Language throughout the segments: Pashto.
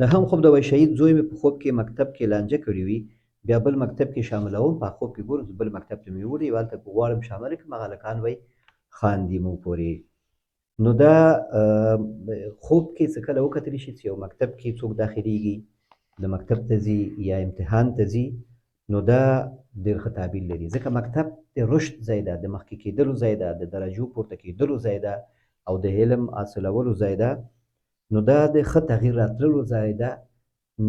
د هم خوب د وای شهید زوی مې په خوب کې مکتب کې لانجه کړې وي بیا بل مکتب کې شاملوم په خوب کې ګورم بل مکتب ته مې وړي هلته غواړم شامل کړم هغه هلکان وایي خاندي مو پورې نو دا خوب کې څه کله وکتلی شي چې یو مکتب کې څوک داخليږي د مکتب ته ځي یا امتحان ته ځي نو دا ډېر ښه تعبیر لري ځکه مکتب د رشد ځای ده د مخکې کېدلو ځای ده د درجو پورته کېدلو ځای ده او د علم حاصلولو ځای ده نو دا د ښه تغییر راتللو ځای ده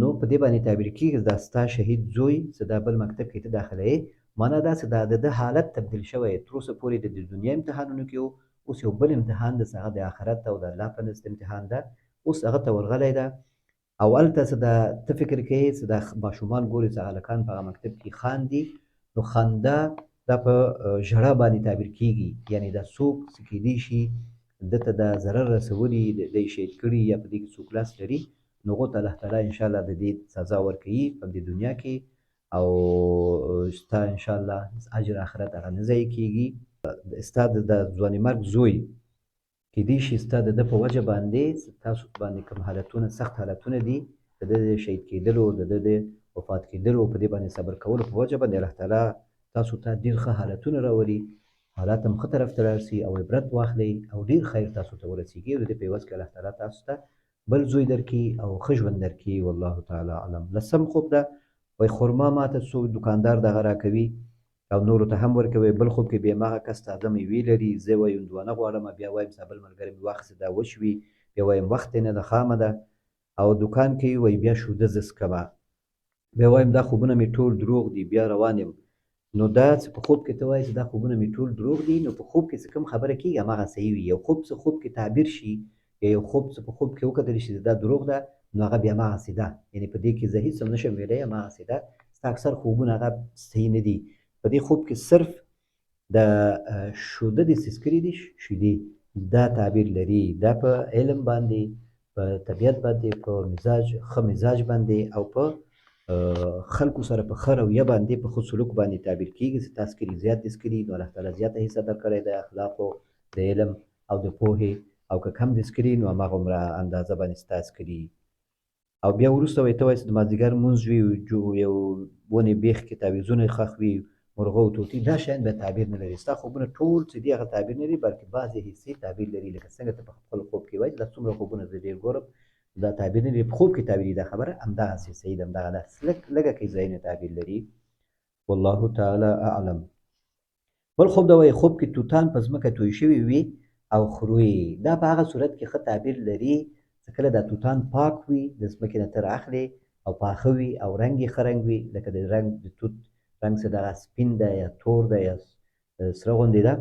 نو په دې باندې تعبیر کېږي دا ستا شهید زوی چې دا بل مکتب کې ته داخله یې معنا دا چې دا د ده حالت تبدیل شوی تر اوسه پورې د دنیا امتحانونو کې و اوس یو بل امتحان ده چې هغه د آخرت او د الله په نزد امتحان ده اوس هغه ته ورغلی ده او هلته چې دا ته فکر کوې چې دا ماشومان ګوري چې هلکان په هغه مکتب کې خاندي نو خندا دا په ژړا باندې تعبیر کېږي یعنې دا څوک چې کیدی شي ده ته دا ضرر رسولي دی شهید کړي یا په دې کې څوک لاس لري نو هغو ته الله تعالی انشاءالله د دې سزا ورکوي په دې دنیا کې او ستا انشاءالله اجر آخرت هغه نه ضایع کېږي ستا د ځوانمرګ زوی کیدی شي ستا د ده په وجه باندې تاسو باندې کوم حالتونه سخت حالتونه دي د ده د شهید کېدلو د ده د وفات کېدلو په دې باندې صبر کولو په وجه باندې الله تعالی تاسو ته ډېر ښه حالتونه راولي حالات هم ښه طرف ته راشي شي او عبرت واخلئ او ډېر خیر تاسو ته ورسیږي او د دې په عوض کې الله تعالی تاسو ته بل زوی درکړي او ښه ژوند درکړي والله تعالی اعلم لسم خوب ده وایي خرما ماته څوک دوکاندار دغه راکوي او نورو ته هم ورکوي بل خوب کې بیا هماغه کس تازه میوې لري زه وایم هندوانه غواړم بیا وایم چې بل ملګری مې واخیسته دا وشوي بیا وایم وخت یې نه ده خامه ده او دوکان کې وایي بیا شوده زه څکمه بیا وایم دا خوبونه مې ټول دروغ دي بیا روان یم نو دا چې په خوب کې ته وایې چې دا خوبونه مې ټول دروغ دي نو په خوب کې چې کوم خبره کېږي هماغه صحیح وي یو خوب چې خوب کې تعبیر شي یا یو خوب چې په خوب کې وکتلی شي دا دروغ ده نو هغه بیا هماغسې ده یعنې په دې کې زه هېڅ هم نشم ویلی هماغسې ده ستا اکثر خوبونه هغه صحیح نه دي په دې خوب کې صرف د شوده دې څیز کړي دي شیدې دا تعبیر لري دا په علم باندې په طبیعت باندې په مزاج ښه مزاج باندې او په خلکو سره په ښه رویه باندې په ښه سلوک باندې تعبیر کېږي چې تا څکري زیات دې څکري نو الله تعالی زیاته حصه درکړې د اخلاقو د علم او د پوهې او که کم دې څکري نو هماغومره اندازه باندې ستا څکري او بیا وروسته وایي ته وایې چې د مازدیګر لمونځ وي یو ونې بیخ کې تعویضونه ښخ وي مرغه او طوطي دا شیان بیا تعبیر نه لري ستا خوبونه ټول چې دي هغه تعبیر نه لري بلکې بعضې حصې تعبیر لري لکه څنګه ته په خپل خوب کې وایي دا څومره خوبونه زه ډېر ګورم دا تعبیر نه لري په خوب کې تعبیر دا خبره همدغسې صحیح ده همدغه داسې لږه کې ځایونه تعبیر لري والله تعالی اعلم بل خوب دا وایي خوب کې توتان په ځمکه توی شوي وي او خروي دا په هغه صورت کې ښه تعبیر لري چې کله دا توتان پاک وي د ځمکې نه ته رااخلې او پاخه وي او رنګ یې ښه رنګ وي لکه د رنګ د توت رنګ چې دغه سپین ده یا تور ده یا سره غوندې ده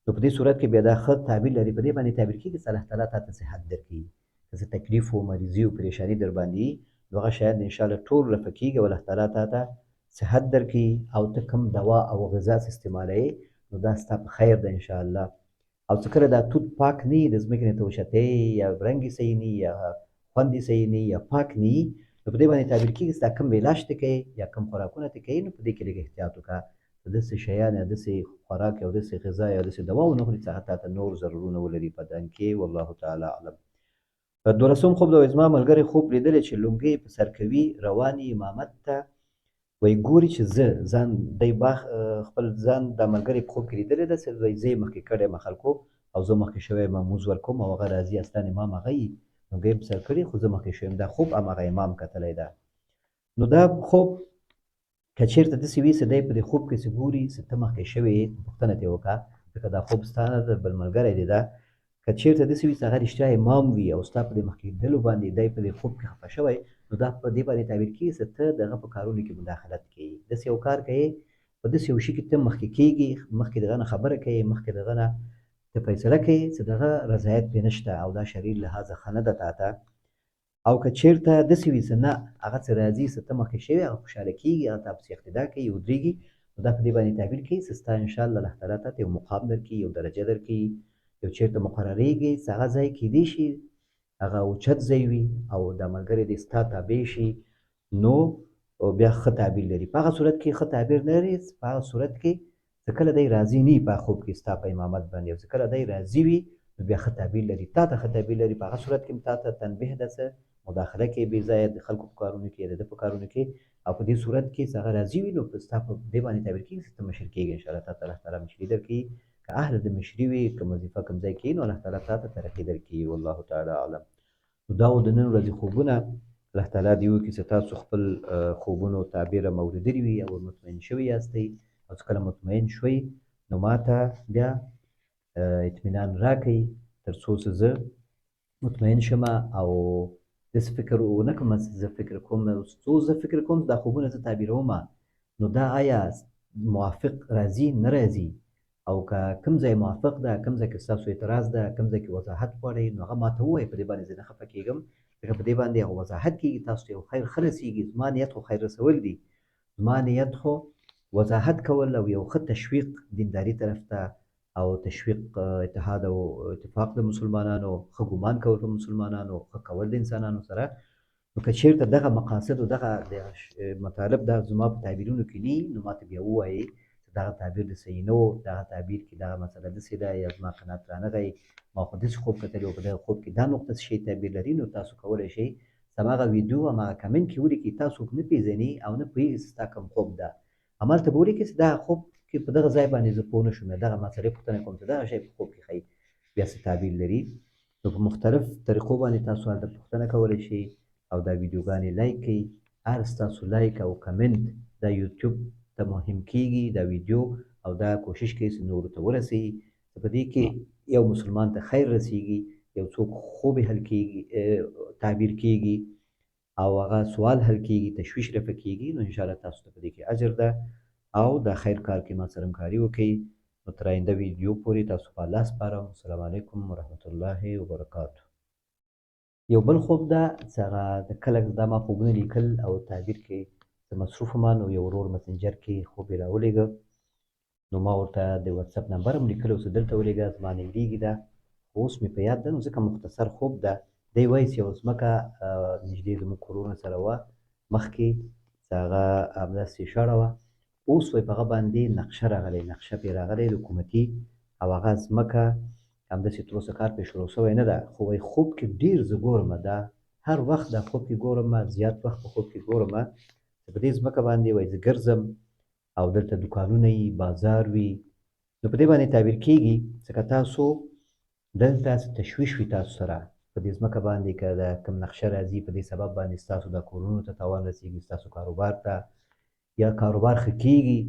نو په دې صورت کې بیا دا ښه تعبیر لري په دې باندې تعبیر کېږي چې الله تعالی تا ته صحت درکړي که څه تکلیف و مریضي و پریشاني در باندې وي نو هغه شیان انشاءالله ټول رفع کېږي او الله تعالی تا ته صحت درکړي او ته کوم دوا او غذا استعمالوې نو دا ستا په خیر ده انشاءالله او چې کله دا توت پاک نه وي د ځمکې نه ته وشتی یا رنګ یې صحیح نه یا خوند یې صحیح نه یا پاک نه وي نو په دې باندې تعبیر کېږي چې دا کوم علاج ته کوې یا کوم خوراکونه ته کوې نو په دې کې لږ احتیاط وکړه د داسې شیان یا داسې خوراک یا داسې غذا یا داسې دوا ونه خورې چې هغه تا ته نور ضررونه ولري په بدن کې والله تعالی اعلم دولسم خوب د وایي زما ملګری خوب لیدلی چې لونګۍ په سر کوي روان یې امامت ته وایي ګوري چې زه ځان دی باغ خپل ځان دا ملګری په خوب کې لیدلی ده چې وایي زه یې مخکې کړی یم خلکو او زه مخکې شوی یم لمونځ ورکوم او هغه راځي اصلا امام هغه یي لونګۍ یې په سر کړي خو زه مخکې شوی یم دا خوب هماغه امام کتلی ده نو دا خوب که چېرته داسې وي چې دی په دې خوب کې چې ګوري چې ته مخکې شوی یې پوښتنه ترې وکړه ځکه دا خوب ستا نه ده بل ملګری دی ده که چېرته داسې وي چې هغه رښتیا امام وي او ستا په دې مخکې لیدلو باندې دی په دې خوب کې خفه شوی نو دا په دې باندې تعبیر کېږي چې ته د هغه په کارونو کې مداخلت کوي داسې یو کار کوې په داسې یو شي کې ته مخکې کېږي مخکې د هغه نه خبره کوې مخکې د هغه نه ته فیصله کوې چې د هغه رضایت پرې نشته او دا شرعي لحاظه ښه نه ده تا ته او که چېرته داسې وي چې نه هغه څه راځي چې ته مخکې شوې هغه خوشحاله کېږي هغه تا پسې اقتدا کوي ودرېږي نو دا په دې باندې تعبیر کوي چې ستا انشاءالله الله تعالی تا ته یو مقام درکړي یو درجه درکړي یو چېرته مقررېږي چې هغه ځای کیدی شي هغه اوچت ځای وي او دا ملګری دې ستا تابع شي نو بیا ښه تعبیر لري په هغه صورت کې ښه تعبیر نه لري په هغه صورت کې چې کله دی راضي نه وي په خوب کې ستا په امامت باندې او چې کله دی راضي وي نو بیا ښه تعبیر لري، تا ته ښه تعبیر لري، په هغه صورت کې تا ته تنبیه ده څه مداخله کې بې ځایه د خلکو په کارونو کې د ده په کارونو کې، او په دې صورت کې چې هغه راضي وي نو ستا په دې باندې تعبیر کېږي چې ته مشر کېږي انشاءالله تا ته الله تعالی مشري درکوي، که اهل د مشري وي که وظیفه کوم ځای کې نو الله تعالی تا ته ترقي درکوي. والله تعالی اعلم. نو دا و د نن ورځې خوبونه. الله تعالی دې وکړي چې تاسو خپل خوبونو تعبیر هم اورېدلي وي او مطمئن شوي یاستئ، او چې کله مطمئن شوئ نو ما ته بیا اطمینان راکړئ تر څو چې زه مطمئن شم او داسې فکر ونه کړم چې زه فکر کوم څو زه فکر کوم دا خوبونه زه تعبیروم نو دا آیا موافق راځي نه راځي، او که کوم ځای موافق ده کوم ځای کې ستاسو اعتراض ده کوم ځای کې وضاحت غواړئ نو هغه ماته ووایئ، په دې باندې زه نه خفه کېږم، ځکه په دې باندې هغه وضاحت کېږي تاسو ته یو خیر ښه رسېږي. زما نیت خو خیر رسول دي، زما نیت خو وضاحت کول او یو ښه تشویق دینداري طرف ته او تشویق اتحاد او اتفاق د مسلمانانو، ښه ګمان کول په مسلمانانو، ښه کول د انسانانو سره. نو که چېرته دغه مقاصد او دغه مطالب دا زما په تعبیرونو کې نه نو ماته بیا ووایئ چې دغه تعبیر دې صحیح نه و، دغه تعبیر کې دغه مسله داسې ده یا زما قناعت رانغی، ما خو داسې خوب کتلی و په دغه خوب کې دا نقطه څه شی تعبیر لري، نو تاسو کولی شئ هماغه ویډیو هماغه کمنټ کې ولیکئ. تاسو نه پېژنئ او نه پوهېږئ چې ستا کوم خوب ده، همالته به ولیکئ چې دغه خوب کې په دغه ځای باندې زه پوه نه شوم یا دغه مسلې پوښتنه کوم چې دغه شی په خوب کې ښایي بیا څه تعبیر لري. نو په مختلف طریقو باندې تاسو هلته پوښتنه کولی شئ او دا ویډیوګانې لایک کړئ. هر ستاسو لایک او کمنټ دا یوټیوب ته مهم کېږي دا ویډیو، او دا کوشش کوي چې نورو ته ورسوي چې په دې کې یو مسلمان ته خیر رسېږي، یو څوک خوب حل کېږي تعبیر کېږي او هغه سوال حل کېږي، تشویش رفع کېږي، نو انشاءالله تاسو ته په دې کې اجر ده او دا خیر کار کې ما سره همکاري وکړئ. نو تر آینده ویډیو پورې تاسو په الله سپارم. السلام علیکم ورحمة الله وبرکاته. یو بل خوب ده چې هغه د کله دا ما خوبونه لیکل او تعبیر کې زه مصروف وم نو یو ورور مسنجر کې خوب یې راولېږه، نو ما ورته د واتساپ نمبر هم لیکلی و چې دلته ولېږه زما نږدې ده، خو اوس مې په یاد ده نو ځکه مختصر خوب ده. دی وایي چې یوه ځمکه نږدې زموږ کورونو سره وه مخکې چې هغه همداسې شړه وه، اوس وایي په هغه باندې نقشه راغلی، نقشه پرې راغلی د حکومتي، او هغه ځمکه همداسې تر اوسه کار پرې شروع شوی نه ده، خو وایي خوب کې ډېر زه ګورمه دا هر وخت دا خوب کې ګورمه، زیات وخت په خوب کې ګورمه چې په دې ځمکه باندې وایي زه ګرځم او دلته دوکانونه وي بازار وي، نو په دې باندې تعبیر کېږي ځکه تاسو دلته تشویش وي تاسو سره په دې ځمکه باندې که د کوم نقشه راځي په دې سبب باندې ستاسو دا کورونو ته تاوان رسېږي، ستاسو کاروبار ته یا کاروبار ښه کېږي،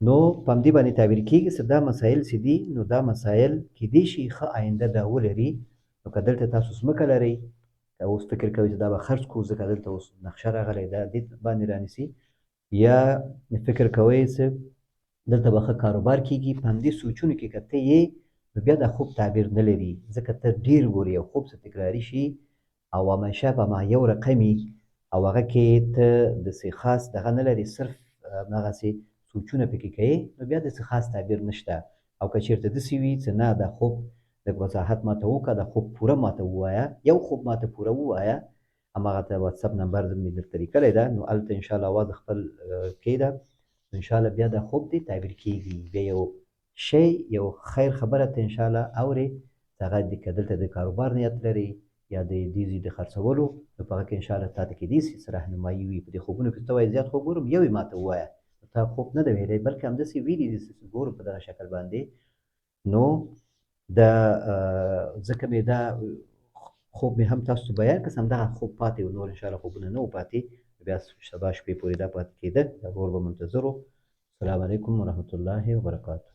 نو په همدې باندې تعبیر کېږي چې دا مسایل چې دي نو دا مسایل کیدای شي ښه آینده دا ولري. نو که دلته تاسو ځمکه لرئ که اوس فکر کوئ چې دا به خرڅ کړو ځکه دلته اوس نقشه راغلی دا دې باندې رانیسي، یا فکر کوئ چې دلته به ښه کاروبار کېږي، په همدې سوچونو کې که ته یې نو بیا دا خوب تعبیر نه لري ځکه ته ډېر ګورې یو خوب څه تکراري شي او همیشه به ما یو رقمي او هغه کې ته داسې خاص دغه نه لري، صرف همغسې سوچونه پکې کوي، نو بیا داسې خاص تعبیر نشته. او که چېرته داسې وي چې نه دا خوب لږ وضاحت ماته وکړه، دا خوب پوره ماته ووایه، یو خوب ماته پوره ووایه، هماغه ته واتساپ نمبر مې درته لیکلی ده، نو هلته انشاءالله اواز خپل کښېږده، انشاءالله بیا دا خوب دی تعبیر کېږي، بیا یو شی یو خیر خبره ته انشاءالله اورې چې هغه که دلته د کاروبار نیت لري یا د دې ځای د خرڅولو نو په هغه کې انشاءالله تا ته کیدای شي څه رهنمایي وي. په دې خوبونو کې ته وایې زیات خوب ګورم، یو یې ماته ووایه، تا خوب نه دی ویلی بلکې همداسې ویلي دي چې ګورم په دغه شکل باندې، نو دا ځکه مې دا خوب مې هم تاسو ته بیان کړ، همدغه خوب پاتې و، نور انشاءالله خوبونه نه و پاتې، بیا سبا شپې پورې دا پاتې کېده، دا ورور به منتظر و. السلام علیکم ورحمة الله وبرکاته.